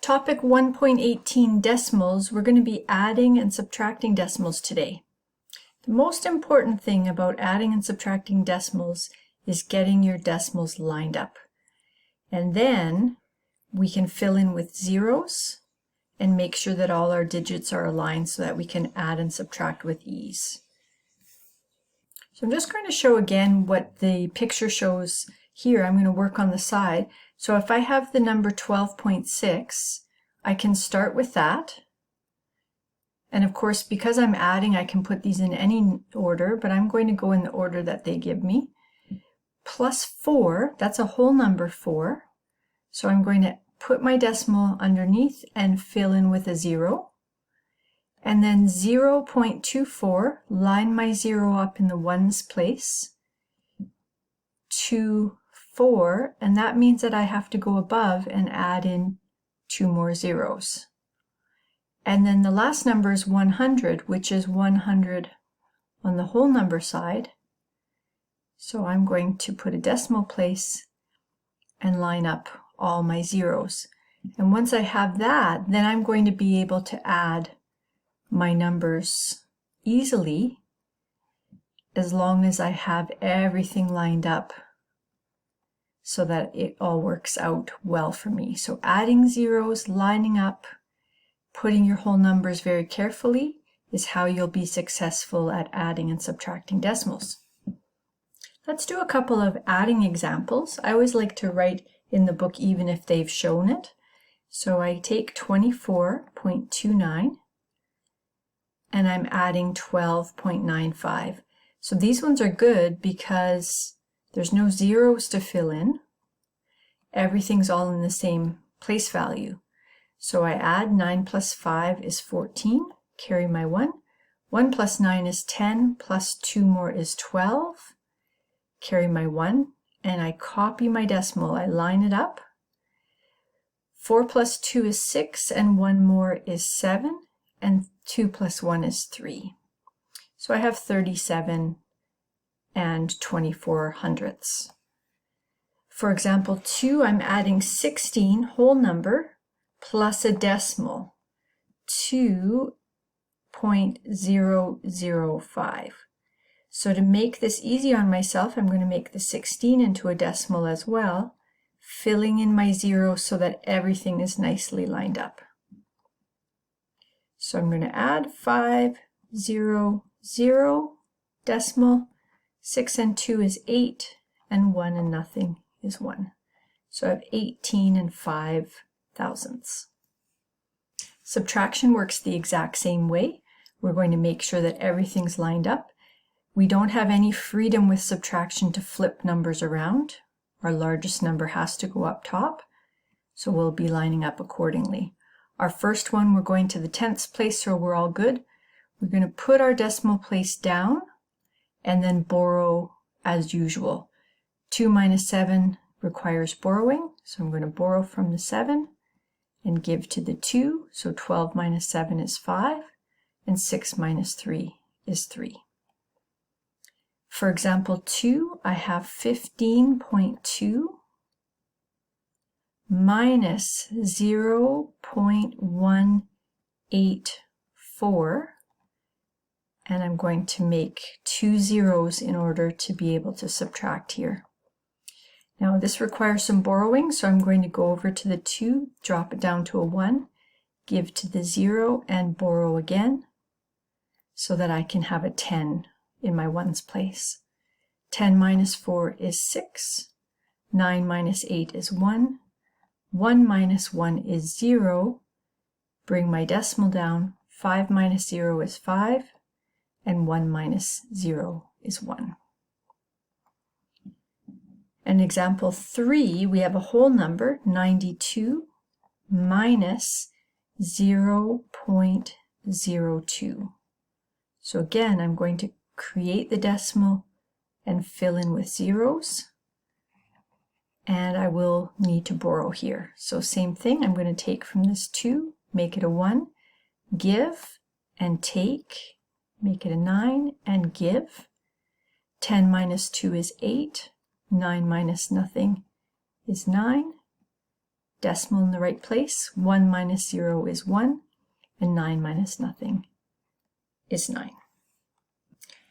Topic 1.18 decimals, we're going to be adding and subtracting decimals today. The most important thing about adding and subtracting decimals is getting your decimals lined up. And then we can fill in with zeros and make sure that all our digits are aligned so that we can add and subtract with ease. So I'm just going to show again what the picture shows here. I'm going to work on the side. So if I have the number 12.6, I can start with that. And of course, because I'm adding, I can put these in any order, but I'm going to go in the order that they give me. Plus 4, that's a whole number 4. So I'm going to put my decimal underneath and fill in with a 0. And then 0.24, line my 0 up in the ones place. 2, 4, and that means that I have to go above and add in 2 more zeros. And then the last number is 100, which is 100 on the whole number side. So I'm going to put a decimal place and line up all my zeros. And once I have that, then I'm going to be able to add my numbers easily as long as I have everything lined up so that it all works out well for me. So adding zeros, lining up, putting your whole numbers very carefully is how you'll be successful at adding and subtracting decimals. Let's do a couple of adding examples. I always like to write in the book even if they've shown it. So I take 24.29 and I'm adding 12.95. So these ones are good because there's no zeros to fill in. Everything's all in the same place value. So I add 9 plus 5 is 14, carry my 1. 1 plus 9 is 10, plus 2 more is 12, carry my 1, and I copy my decimal. I line it up. 4 plus 2 is 6, and 1 more is 7, and 2 plus 1 is 3. So I have 37 and 24 hundredths. For example 2, I'm adding 16 whole number plus a decimal, 2.005. So to make this easy on myself, I'm going to make the 16 into a decimal as well, filling in my zeros so that everything is nicely lined up. So I'm going to add 5, 0, 0, decimal, 6 and 2 is 8, and 1 and nothing is 1. So I have 18 and 5 thousandths. Subtraction works the exact same way. We're going to make sure that everything's lined up. We don't have any freedom with subtraction to flip numbers around. Our largest number has to go up top, so we'll be lining up accordingly. Our first one, we're going to the tenths place, so we're all good. We're going to put our decimal place down and then borrow as usual. 2 minus 7 requires borrowing, so I'm going to borrow from the 7 and give to the 2. So 12 minus 7 is 5, and 6 minus 3 is 3. For example 2, I have 15.2 minus 0.184, and I'm going to make 2 zeros in order to be able to subtract here. Now this requires some borrowing, so I'm going to go over to the 2, drop it down to a 1, give to the 0, and borrow again so that I can have a 10 in my ones place. 10 minus 4 is 6, 9 minus 8 is 1, 1 minus 1 is 0, bring my decimal down, 5 minus 0 is 5, and 1 minus 0 is 1. In example 3, we have a whole number, 92 minus 0.02. So again, I'm going to create the decimal and fill in with zeros. And I will need to borrow here. So same thing, I'm going to take from this 2, make it a 1, give and take, make it a 9 and give. 10 minus 2 is 8, 9 minus nothing is 9. decimal in the right place. 1 minus 0 is 1, and 9 minus nothing is 9.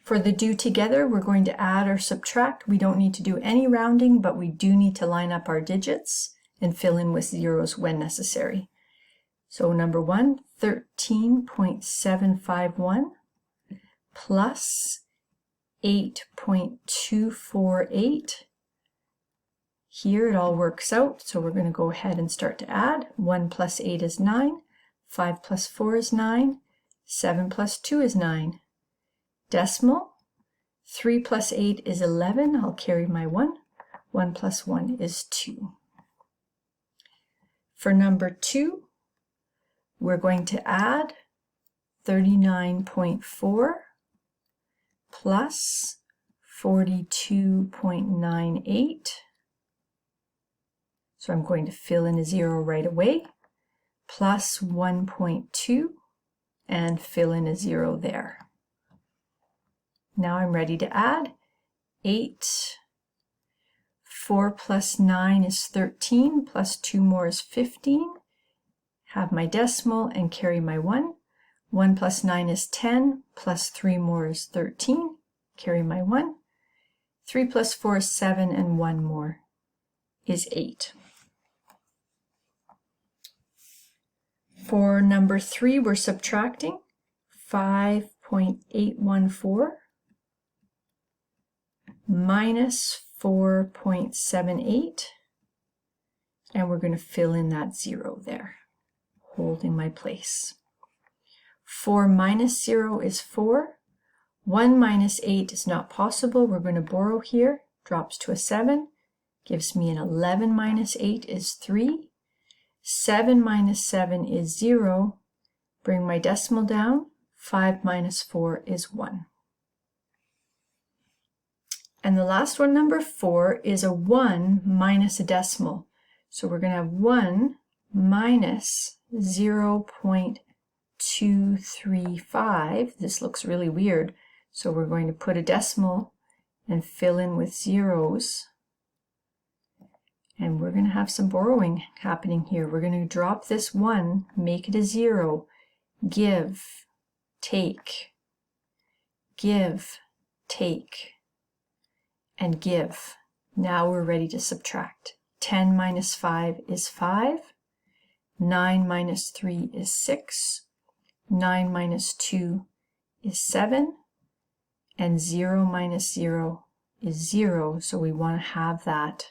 For the do together, we're going to add or subtract. We don't need to do any rounding, but we do need to line up our digits and fill in with zeros when necessary. So number 1, 13.751 plus 8.248. Here it all works out, so we're going to go ahead and start to add. 1 plus 8 is 9, 5 plus 4 is 9, 7 plus 2 is 9. Decimal, 3 plus 8 is 11, I'll carry my 1. 1 plus 1 is 2. For number 2, we're going to add 39.4 plus 42.98. So I'm going to fill in a 0 right away, plus 1.2, and fill in a 0 there. Now I'm ready to add 8. 4 plus 9 is 13, plus 2 more is 15. Have my decimal and carry my 1. 1 plus 9 is 10, plus 3 more is 13. Carry my 1. 3 plus 4 is 7, and 1 more is 8. For number 3, we're subtracting 5.814 minus 4.78, and we're going to fill in that 0 there, holding my place. 4 minus 0 is 4. 1 minus 8 is not possible. We're going to borrow here. Drops to a 7. Gives me an 11 minus 8 is 3. 7 minus 7 is 0. Bring my decimal down. 5 minus 4 is 1. And the last one, number 4, is a 1 minus a decimal. So we're going to have 1 minus 0.235. This looks really weird. So we're going to put a decimal and fill in with zeros. And we're going to have some borrowing happening here. We're going to drop this 1, make it a 0, give, take, and give. Now we're ready to subtract. 10 minus 5 is 5. 9 minus 3 is 6. 9 minus 2 is 7. And 0 minus 0 is 0. So we want to have that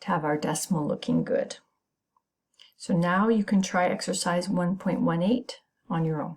to have our decimal looking good. So now you can try exercise 1.18 on your own.